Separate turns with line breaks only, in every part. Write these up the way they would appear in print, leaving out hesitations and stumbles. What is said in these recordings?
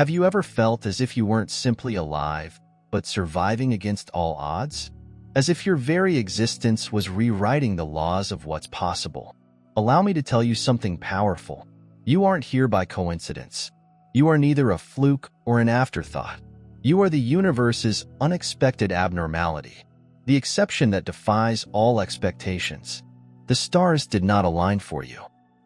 Have you ever felt as if you weren't simply alive, but surviving against all odds? As if your very existence was rewriting the laws of what's possible? Allow me to tell you something powerful. You aren't here by coincidence. You are neither a fluke or an afterthought. You are the universe's unexpected abnormality, the exception that defies all expectations. The stars did not align for you.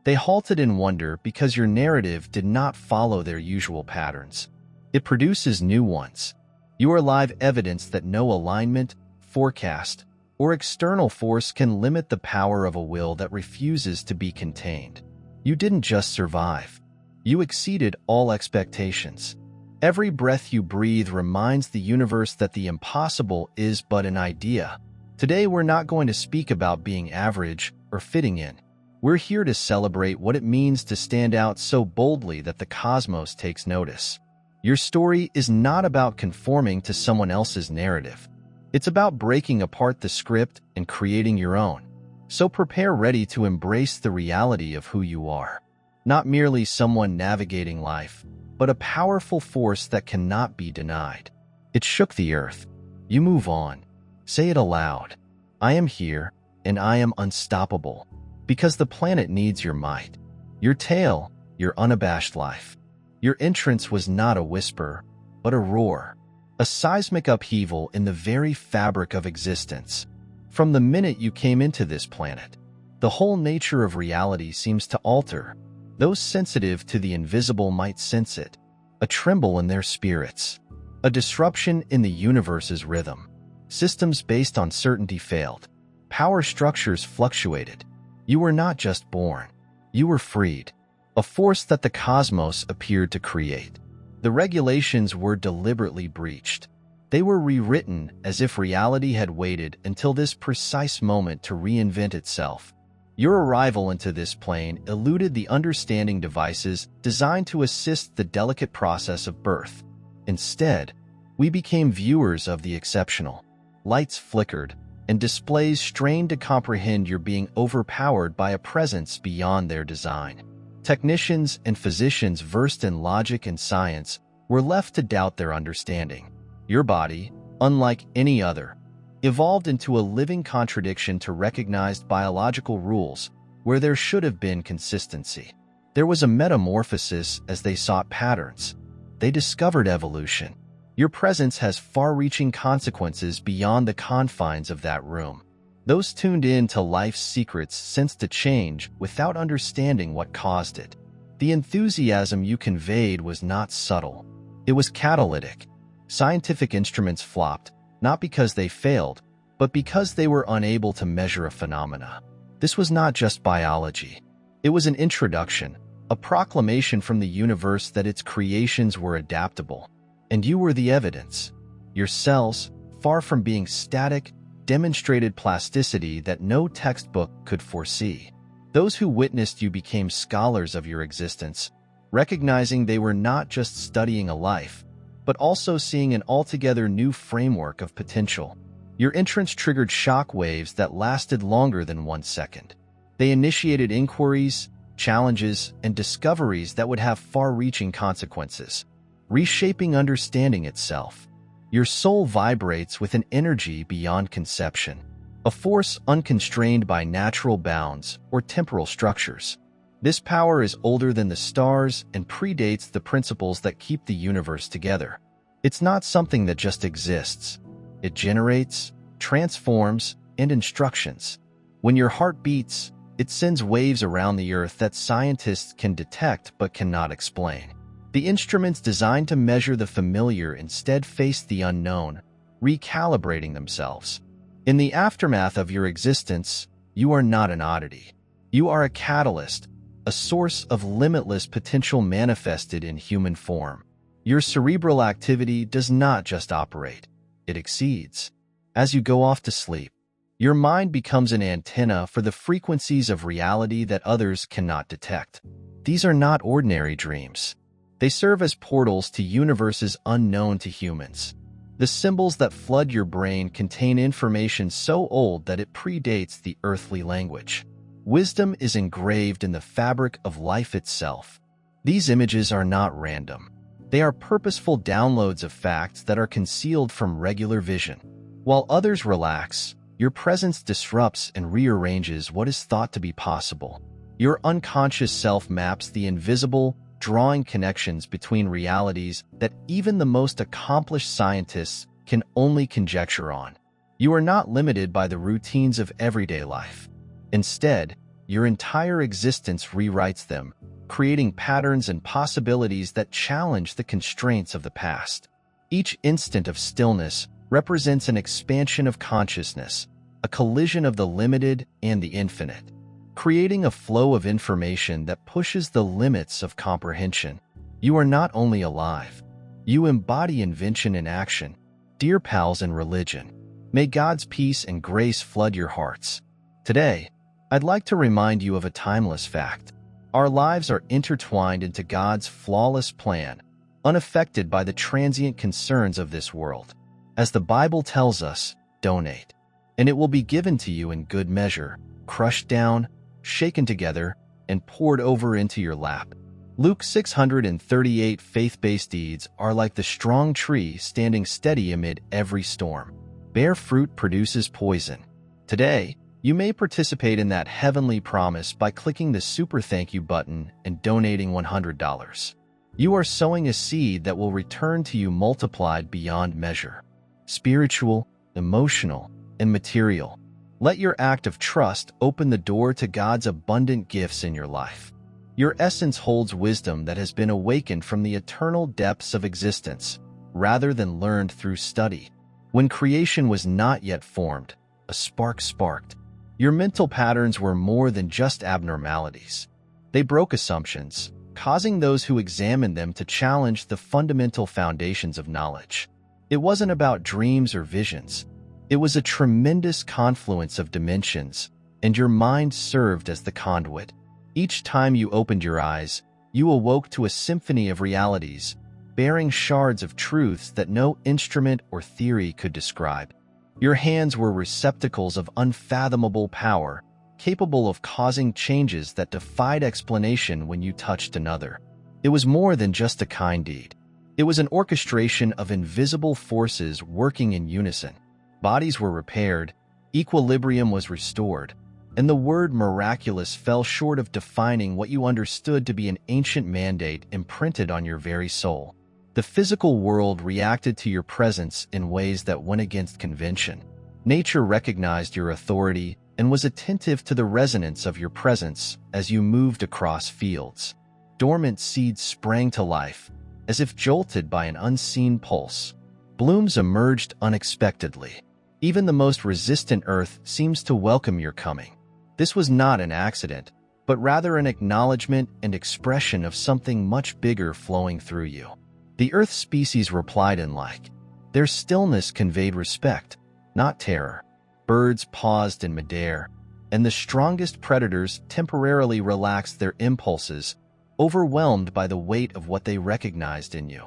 They halted in wonder because your narrative did not follow their usual patterns. It produces new ones. You are live evidence that no alignment, forecast, or external force can limit the power of a will that refuses to be contained. You didn't just survive. You exceeded all expectations. Every breath you breathe reminds the universe that the impossible is but an idea. Today, we're not going to speak about being average or fitting in. We're here to celebrate what it means to stand out so boldly that the cosmos takes notice. Your story is not about conforming to someone else's narrative. It's about breaking apart the script and creating your own. So prepare ready to embrace the reality of who you are. Not merely someone navigating life, but a powerful force that cannot be denied. It shook the earth. You move on. Say it aloud. I am here, and I am unstoppable. Because the planet needs your might. Your tale, your unabashed life. Your entrance was not a whisper, but a roar. A seismic upheaval in the very fabric of existence. From the minute you came into this planet, the whole nature of reality seems to alter. Those sensitive to the invisible might sense it, a tremble in their spirits, a disruption in the universe's rhythm. Systems based on certainty failed. Power structures fluctuated. You were not just born. You were freed, a force that the cosmos appeared to create. The regulations were deliberately breached. They were rewritten as if reality had waited until this precise moment to reinvent itself. Your arrival into this plane eluded the understanding devices designed to assist the delicate process of birth. Instead, we became viewers of the exceptional. Lights flickered, and displays strained to comprehend your being overpowered by a presence beyond their design. Technicians and physicians versed in logic and science were left to doubt their understanding. Your body, unlike any other, evolved into a living contradiction to recognized biological rules where there should have been consistency. There was a metamorphosis as they sought patterns. They discovered evolution. Your presence has far-reaching consequences beyond the confines of that room. Those tuned in to life's secrets sensed a change without understanding what caused it. The enthusiasm you conveyed was not subtle. It was catalytic. Scientific instruments flopped, not because they failed, but because they were unable to measure a phenomena. This was not just biology. It was an introduction, a proclamation from the universe that its creations were adaptable. And you were the evidence. Your cells, far from being static, demonstrated plasticity that no textbook could foresee. Those who witnessed you became scholars of your existence, recognizing they were not just studying a life, but also seeing an altogether new framework of potential. Your entrance triggered shock waves that lasted longer than 1 second. They initiated inquiries, challenges, and discoveries that would have far-reaching consequences, reshaping understanding itself. Your soul vibrates with an energy beyond conception, a force unconstrained by natural bounds or temporal structures. This power is older than the stars and predates the principles that keep the universe together. It's not something that just exists. It generates, transforms, and instructions. When your heart beats, it sends waves around the earth that scientists can detect but cannot explain. The instruments designed to measure the familiar instead face the unknown, recalibrating themselves. In the aftermath of your existence, you are not an oddity. You are a catalyst, a source of limitless potential manifested in human form. Your cerebral activity does not just operate, it exceeds. As you go off to sleep, your mind becomes an antenna for the frequencies of reality that others cannot detect. These are not ordinary dreams. They serve as portals to universes unknown to humans. The symbols that flood your brain contain information so old that it predates the earthly language. Wisdom is engraved in the fabric of life itself. These images are not random. They are purposeful downloads of facts that are concealed from regular vision. While others relax, your presence disrupts and rearranges what is thought to be possible. Your unconscious self maps the invisible, drawing connections between realities that even the most accomplished scientists can only conjecture on. You are not limited by the routines of everyday life. Instead, your entire existence rewrites them, creating patterns and possibilities that challenge the constraints of the past. Each instant of stillness represents an expansion of consciousness, a collision of the limited and the infinite, creating a flow of information that pushes the limits of comprehension. You are not only alive, you embody invention in action. Dear pals in religion, may God's peace and grace flood your hearts. Today, I'd like to remind you of a timeless fact. Our lives are intertwined into God's flawless plan, unaffected by the transient concerns of this world. As the Bible tells us, donate, and it will be given to you in good measure, crushed down, shaken together, and poured over into your lap. Luke 638. Faith-based deeds are like the strong tree standing steady amid every storm. Bare fruit produces poison. Today, you may participate in that heavenly promise by clicking the super thank you button and donating $100. You are sowing a seed that will return to you multiplied beyond measure. Spiritual, emotional, and material. Let your act of trust open the door to God's abundant gifts in your life. Your essence holds wisdom that has been awakened from the eternal depths of existence, rather than learned through study. When creation was not yet formed, a spark sparked. Your mental patterns were more than just abnormalities. They broke assumptions, causing those who examined them to challenge the fundamental foundations of knowledge. It wasn't about dreams or visions. It was a tremendous confluence of dimensions, and your mind served as the conduit. Each time you opened your eyes, you awoke to a symphony of realities, bearing shards of truths that no instrument or theory could describe. Your hands were receptacles of unfathomable power, capable of causing changes that defied explanation when you touched another. It was more than just a kind deed. It was an orchestration of invisible forces working in unison. Bodies were repaired, equilibrium was restored, and the word miraculous fell short of defining what you understood to be an ancient mandate imprinted on your very soul. The physical world reacted to your presence in ways that went against convention. Nature recognized your authority and was attentive to the resonance of your presence as you moved across fields. Dormant seeds sprang to life, as if jolted by an unseen pulse. Blooms emerged unexpectedly. Even the most resistant earth seems to welcome your coming. This was not an accident, but rather an acknowledgement and expression of something much bigger flowing through you. The Earth species replied in like. Their stillness conveyed respect, not terror. Birds paused in midair, and the strongest predators temporarily relaxed their impulses, overwhelmed by the weight of what they recognized in you.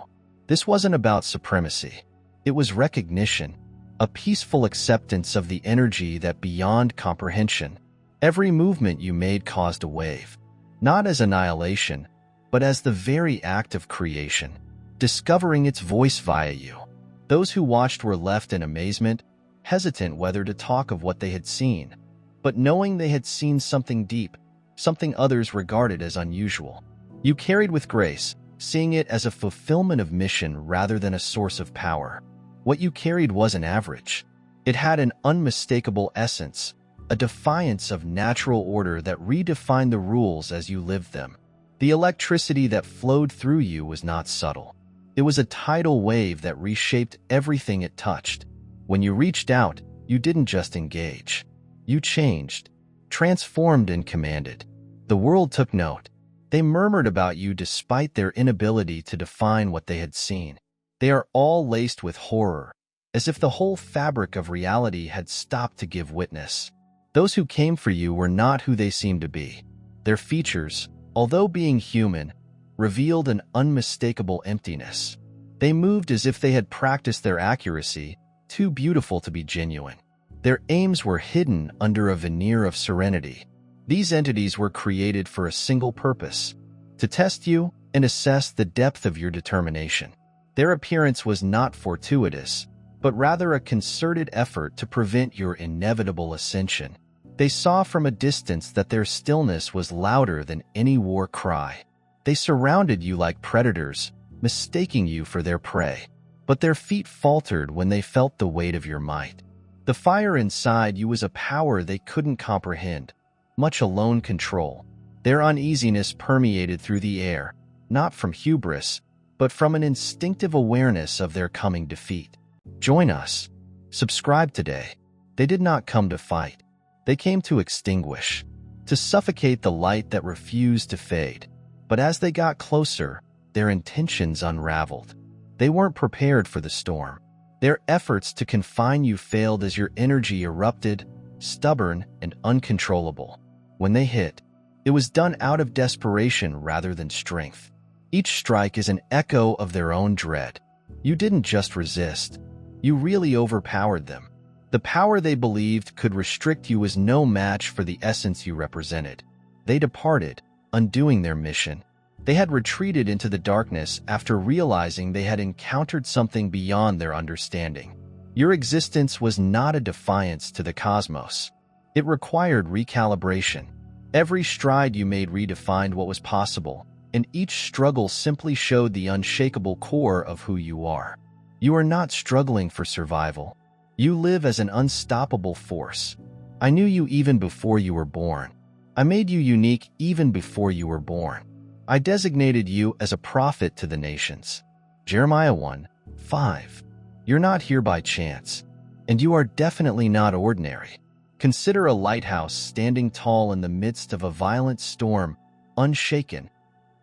This wasn't about supremacy. It was recognition, a peaceful acceptance of the energy that beyond comprehension. Every movement you made caused a wave, not as annihilation, but as the very act of creation, discovering its voice via you. Those who watched were left in amazement, hesitant whether to talk of what they had seen, but knowing they had seen something deep, something others regarded as unusual. You carried with grace, seeing it as a fulfillment of mission rather than a source of power. What you carried wasn't average. It had an unmistakable essence, a defiance of natural order that redefined the rules as you lived them. The electricity that flowed through you was not subtle. It was a tidal wave that reshaped everything it touched. When you reached out, you didn't just engage. You changed, transformed, and commanded. The world took note. They murmured about you despite their inability to define what they had seen. They are all laced with horror, as if the whole fabric of reality had stopped to give witness. Those who came for you were not who they seemed to be. Their features, although being human, revealed an unmistakable emptiness. They moved as if they had practiced their accuracy, too beautiful to be genuine. Their aims were hidden under a veneer of serenity. These entities were created for a single purpose: to test you and assess the depth of your determination. Their appearance was not fortuitous, but rather a concerted effort to prevent your inevitable ascension. They saw from a distance that their stillness was louder than any war cry. They surrounded you like predators, mistaking you for their prey. But their feet faltered when they felt the weight of your might. The fire inside you was a power they couldn't comprehend, much alone control. Their uneasiness permeated through the air, not from hubris, but from an instinctive awareness of their coming defeat. Join us. Subscribe today. They did not come to fight. They came to extinguish, to suffocate the light that refused to fade. But as they got closer, their intentions unraveled. They weren't prepared for the storm. Their efforts to confine you failed as your energy erupted, stubborn and uncontrollable. When they hit, it was done out of desperation rather than strength. Each strike is an echo of their own dread. You didn't just resist. You really overpowered them. The power they believed could restrict you was no match for the essence you represented. They departed, undoing their mission. They had retreated into the darkness after realizing they had encountered something beyond their understanding. Your existence was not a defiance to the cosmos. It required recalibration. Every stride you made redefined what was possible, and each struggle simply showed the unshakable core of who you are. You are not struggling for survival. You live as an unstoppable force. I knew you even before you were born. I made you unique even before you were born. I designated you as a prophet to the nations. Jeremiah 1:5. You're not here by chance, and you are definitely not ordinary. Consider a lighthouse standing tall in the midst of a violent storm, unshaken,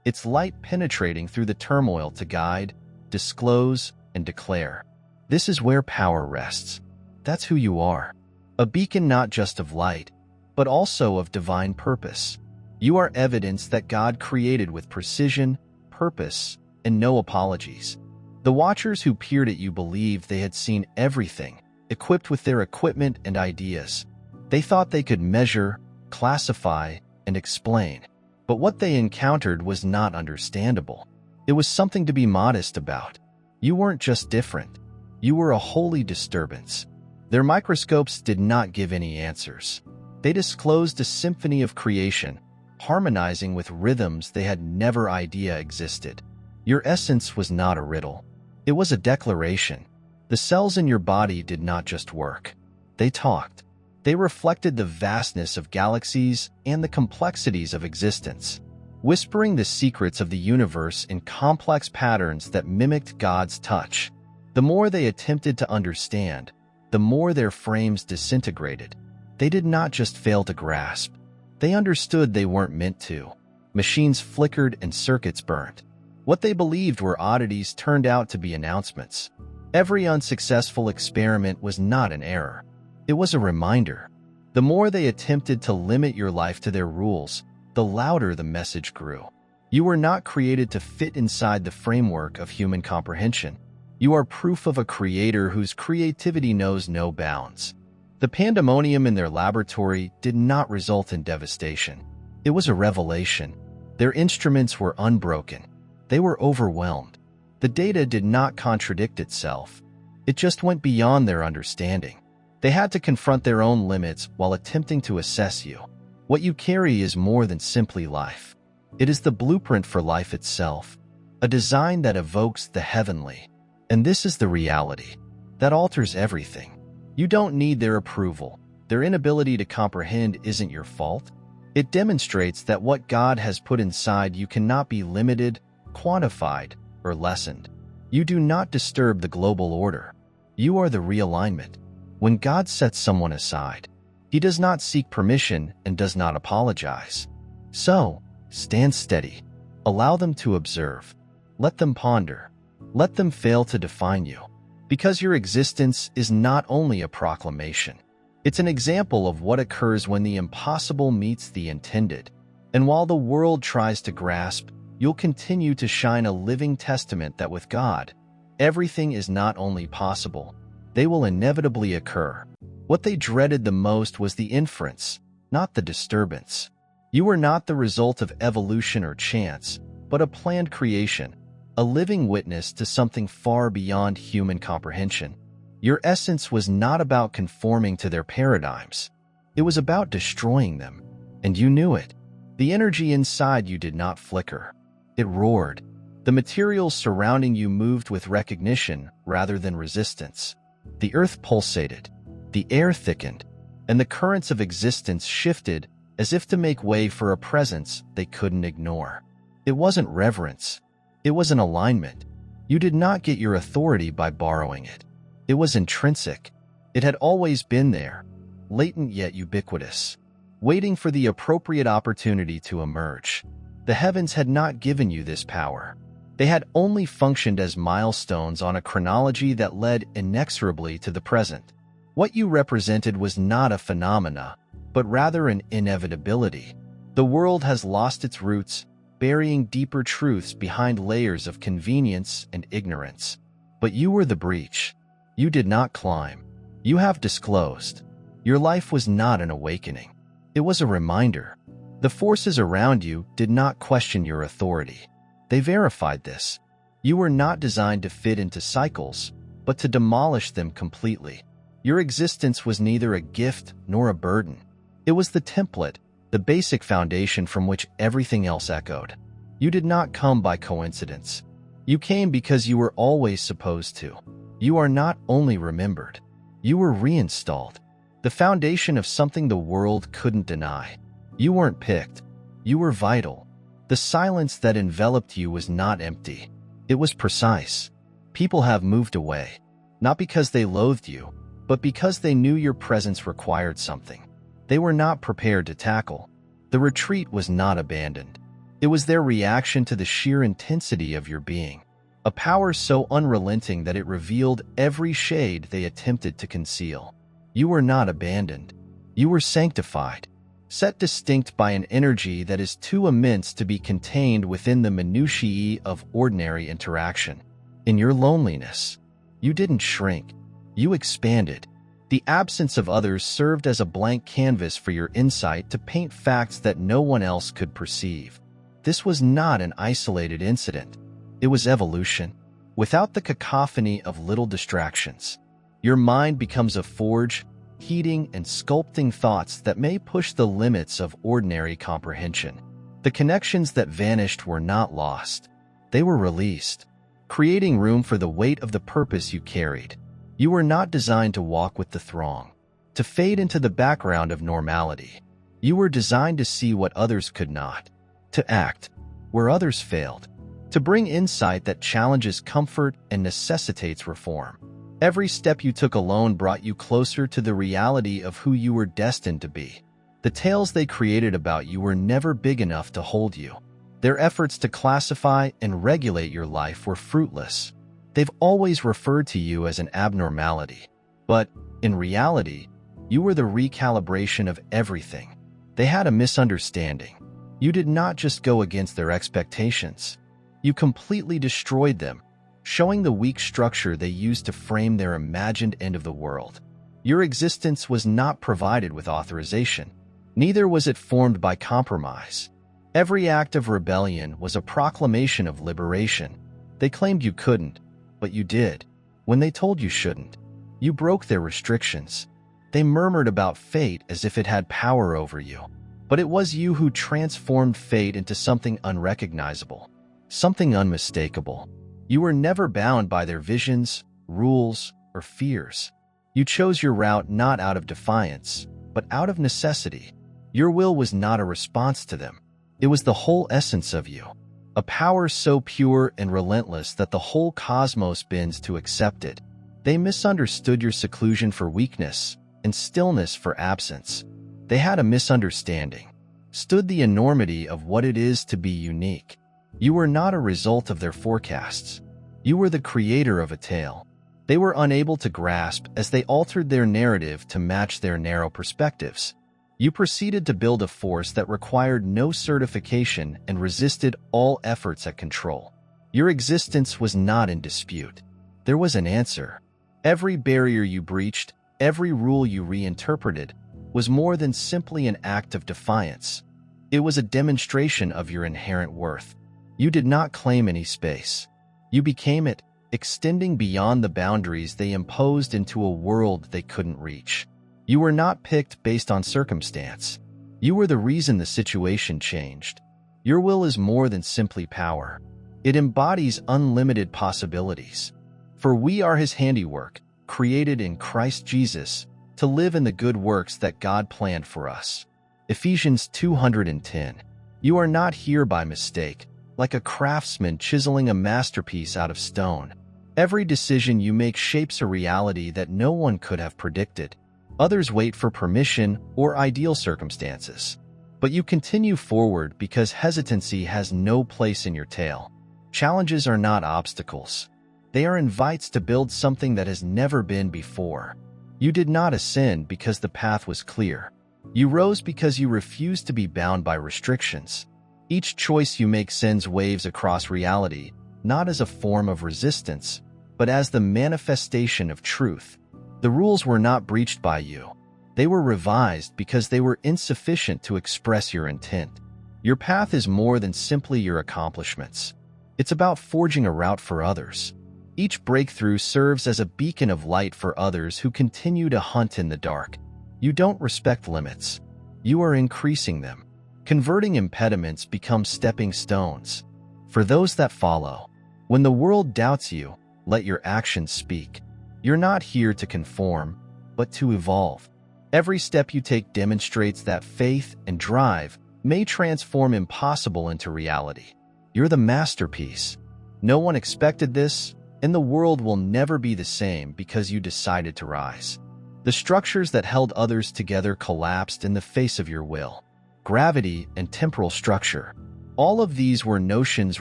its light penetrating through the turmoil to guide, disclose, and declare. This is where power rests. That's who you are. A beacon not just of light, but also of divine purpose. You are evidence that God created with precision, purpose, and no apologies. The watchers who peered at you believed they had seen everything, equipped with their equipment and ideas. They thought they could measure, classify, and explain. But what they encountered was not understandable. It was something to be modest about. You weren't just different. You were a holy disturbance. Their microscopes did not give any answers. They disclosed a symphony of creation, harmonizing with rhythms they had never idea existed. Your essence was not a riddle. It was a declaration. The cells in your body did not just work. They talked. They reflected the vastness of galaxies and the complexities of existence, whispering the secrets of the universe in complex patterns that mimicked God's touch. The more they attempted to understand, the more their frames disintegrated. They did not just fail to grasp. They understood they weren't meant to. Machines flickered and circuits burned. What they believed were oddities turned out to be announcements. Every unsuccessful experiment was not an error. It was a reminder. The more they attempted to limit your life to their rules, the louder the message grew. You were not created to fit inside the framework of human comprehension. You are proof of a creator whose creativity knows no bounds. The pandemonium in their laboratory did not result in devastation. It was a revelation. Their instruments were unbroken. They were overwhelmed. The data did not contradict itself. It just went beyond their understanding. They had to confront their own limits while attempting to assess you. What you carry is more than simply life. It is the blueprint for life itself, a design that evokes the heavenly. And this is the reality that alters everything. You don't need their approval. Their inability to comprehend isn't your fault. It demonstrates that what God has put inside you cannot be limited, quantified, or lessened. You do not disturb the global order. You are the realignment. When God sets someone aside, He does not seek permission and does not apologize. So, stand steady. Allow them to observe. Let them ponder. Let them fail to define you. Because your existence is not only a proclamation. It's an example of what occurs when the impossible meets the intended. And while the world tries to grasp, you'll continue to shine a living testament that with God, everything is not only possible, they will inevitably occur. What they dreaded the most was the inference, not the disturbance. You were not the result of evolution or chance, but but a planned creation, a living witness to something far beyond human comprehension. Your essence was not about conforming to their paradigms. It was about destroying them, and you knew it. The energy inside you did not flicker. It roared. The materials surrounding you moved with recognition rather than resistance. The earth pulsated, the air thickened, and the currents of existence shifted as if to make way for a presence they couldn't ignore. It wasn't reverence. It was an alignment. You did not get your authority by borrowing it. It was intrinsic. It had always been there, latent yet ubiquitous, waiting for the appropriate opportunity to emerge. The heavens had not given you this power. They had only functioned as milestones on a chronology that led inexorably to the present. What you represented was not a phenomena, but rather an inevitability. The world has lost its roots, burying deeper truths behind layers of convenience and ignorance. But you were the breach. You did not climb. You have disclosed. Your life was not an awakening. It was a reminder. The forces around you did not question your authority. They verified this. You were not designed to fit into cycles, but to demolish them completely. Your existence was neither a gift nor a burden. It was the template, the basic foundation from which everything else echoed. You did not come by coincidence. You came because you were always supposed to. You are not only remembered. You were reinstalled. The foundation of something the world couldn't deny. You weren't picked. You were vital. The silence that enveloped you was not empty. It was precise. People have moved away, not because they loathed you, but because they knew your presence required something they were not prepared to tackle. The retreat was not abandoned. It was their reaction to the sheer intensity of your being, a power so unrelenting that it revealed every shade they attempted to conceal. You were not abandoned. You were sanctified, set distinct by an energy that is too immense to be contained within the minutiae of ordinary interaction. In your loneliness, you didn't shrink. You expanded. The absence of others served as a blank canvas for your insight to paint facts that no one else could perceive. This was not an isolated incident. It was evolution. Without the cacophony of little distractions, your mind becomes a forge, heating and sculpting thoughts that may push the limits of ordinary comprehension. The connections that vanished were not lost. They were released, creating room for the weight of the purpose you carried. You were not designed to walk with the throng, to fade into the background of normality. You were designed to see what others could not, to act where others failed, to bring insight that challenges comfort and necessitates reform. Every step you took alone brought you closer to the reality of who you were destined to be. The tales they created about you were never big enough to hold you. Their efforts to classify and regulate your life were fruitless. They've always referred to you as an abnormality. But, in reality, you were the recalibration of everything. They had a misunderstanding. You did not just go against their expectations. You completely destroyed them, showing the weak structure they used to frame their imagined end of the world. Your existence was not provided with authorization. Neither was it formed by compromise. Every act of rebellion was a proclamation of liberation. They claimed you couldn't, but you did. When they told you shouldn't, you broke their restrictions. They murmured about fate as if it had power over you. But it was you who transformed fate into something unrecognizable, something unmistakable. You were never bound by their visions, rules, or fears. You chose your route not out of defiance, but out of necessity. Your will was not a response to them. It was the whole essence of you. A power so pure and relentless that the whole cosmos bends to accept it. They misunderstood your seclusion for weakness and stillness for absence. They had a misunderstanding, stood the enormity of what it is to be unique. You were not a result of their forecasts. You were the creator of a tale they were unable to grasp as they altered their narrative to match their narrow perspectives. You proceeded to build a force that required no certification and resisted all efforts at control. Your existence was not in dispute. There was an answer. Every barrier you breached, every rule you reinterpreted, was more than simply an act of defiance. It was a demonstration of your inherent worth. You did not claim any space. You became it, extending beyond the boundaries they imposed into a world they couldn't reach. You were not picked based on circumstance. You were the reason the situation changed. Your will is more than simply power. It embodies unlimited possibilities. For we are His handiwork, created in Christ Jesus, to live in the good works that God planned for us. Ephesians 2:10. You are not here by mistake, like a craftsman chiseling a masterpiece out of stone. Every decision you make shapes a reality that no one could have predicted. Others wait for permission or ideal circumstances. But you continue forward because hesitancy has no place in your tale. Challenges are not obstacles. They are invites to build something that has never been before. You did not ascend because the path was clear. You rose because you refused to be bound by restrictions. Each choice you make sends waves across reality, not as a form of resistance, but as the manifestation of truth. The rules were not breached by you. They were revised because they were insufficient to express your intent. Your path is more than simply your accomplishments. It's about forging a route for others. Each breakthrough serves as a beacon of light for others who continue to hunt in the dark. You don't respect limits. You are increasing them. Converting impediments become stepping stones. For those that follow, when the world doubts you, let your actions speak. You're not here to conform, but to evolve. Every step you take demonstrates that faith and drive may transform impossible into reality. You're the masterpiece. No one expected this, and the world will never be the same because you decided to rise. The structures that held others together collapsed in the face of your will. Gravity and temporal structure. All of these were notions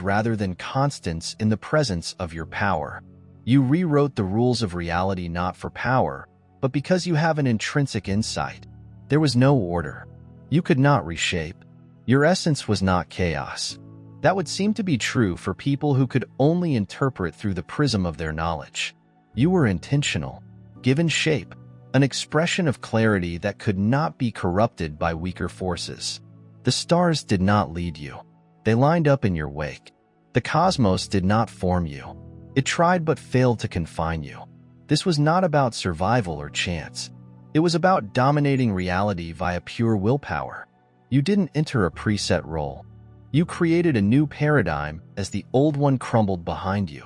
rather than constants in the presence of your power. You rewrote the rules of reality not for power, but because you have an intrinsic insight. There was no order. You could not reshape. Your essence was not chaos. That would seem to be true for people who could only interpret through the prism of their knowledge. You were intentional, given shape, an expression of clarity that could not be corrupted by weaker forces. The stars did not lead you. They lined up in your wake. The cosmos did not form you. It tried but failed to confine you. This was not about survival or chance. It was about dominating reality via pure willpower. You didn't enter a preset role. You created a new paradigm as the old one crumbled behind you.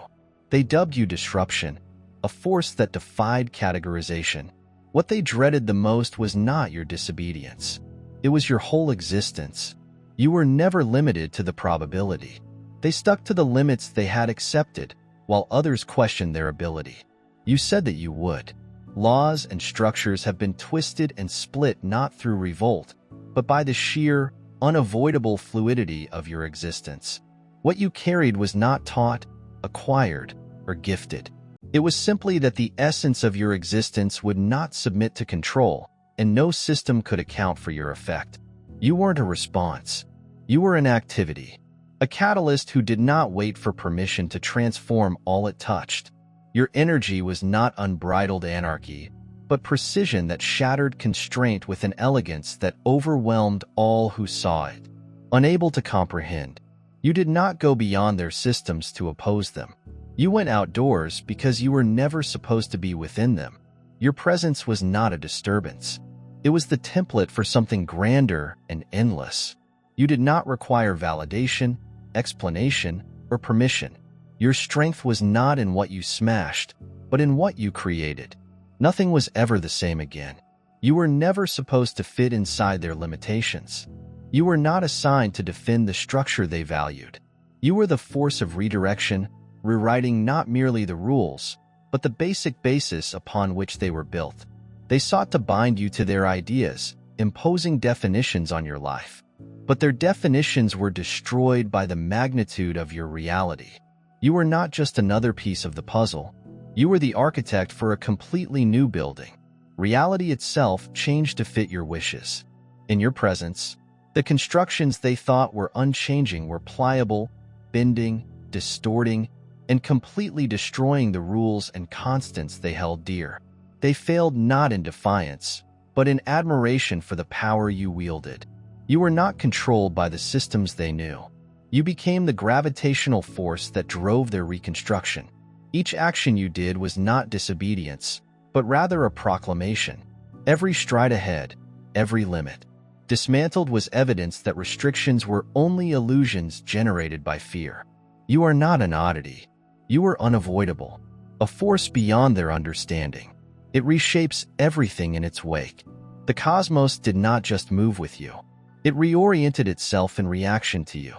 They dubbed you disruption, a force that defied categorization. What they dreaded the most was not your disobedience. It was your whole existence. You were never limited to the probability. They stuck to the limits they had accepted, while others questioned their ability. You said that you would. Laws and structures have been twisted and split not through revolt, but by the sheer, unavoidable fluidity of your existence. What you carried was not taught, acquired, or gifted. It was simply that the essence of your existence would not submit to control, and no system could account for your effect. You weren't a response. You were an activity. A catalyst who did not wait for permission to transform all it touched. Your energy was not unbridled anarchy, but precision that shattered constraint with an elegance that overwhelmed all who saw it. Unable to comprehend, you did not go beyond their systems to oppose them. You went outdoors because you were never supposed to be within them. Your presence was not a disturbance. It was the template for something grander and endless. You did not require validation, explanation, or permission. Your strength was not in what you smashed, but in what you created. Nothing was ever the same again. You were never supposed to fit inside their limitations. You were not assigned to defend the structure they valued. You were the force of redirection, rewriting not merely the rules, but the basic basis upon which they were built. They sought to bind you to their ideas, imposing definitions on your life. But their definitions were destroyed by the magnitude of your reality. You were not just another piece of the puzzle. You were the architect for a completely new building. Reality itself changed to fit your wishes. In your presence, the constructions they thought were unchanging were pliable, bending, distorting, and completely destroying the rules and constants they held dear. They failed not in defiance, but in admiration for the power you wielded. You were not controlled by the systems they knew. You became the gravitational force that drove their reconstruction. Each action you did was not disobedience, but rather a proclamation. Every stride ahead, every limit dismantled was evidence that restrictions were only illusions generated by fear. You are not an oddity. You are unavoidable, a force beyond their understanding. It reshapes everything in its wake. The cosmos did not just move with you. It reoriented itself in reaction to you.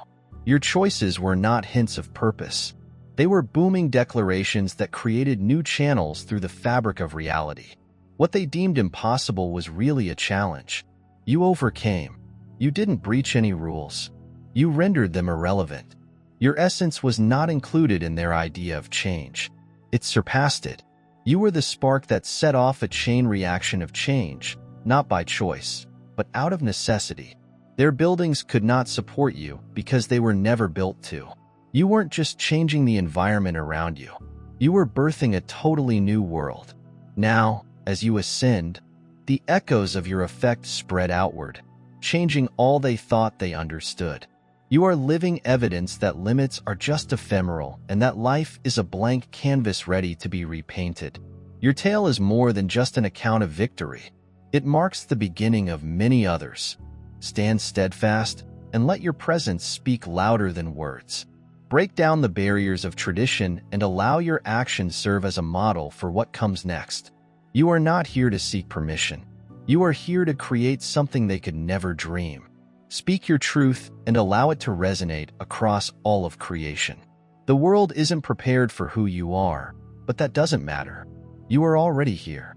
Your choices were not hints of purpose. They were booming declarations that created new channels through the fabric of reality. What they deemed impossible was really a challenge. You overcame. You didn't breach any rules. You rendered them irrelevant. Your essence was not included in their idea of change. It surpassed it. You were the spark that set off a chain reaction of change, not by choice, but out of necessity. Their buildings could not support you because they were never built to. You weren't just changing the environment around you. You were birthing a totally new world. Now, as you ascend, the echoes of your effect spread outward, changing all they thought they understood. You are living evidence that limits are just ephemeral and that life is a blank canvas ready to be repainted. Your tale is more than just an account of victory. It marks the beginning of many others. Stand steadfast and let your presence speak louder than words. Break down the barriers of tradition and allow your actions serve as a model for what comes next. You are not here to seek permission. You are here to create something they could never dream. Speak your truth and allow it to resonate across all of creation. The world isn't prepared for who you are, but that doesn't matter. You are already here.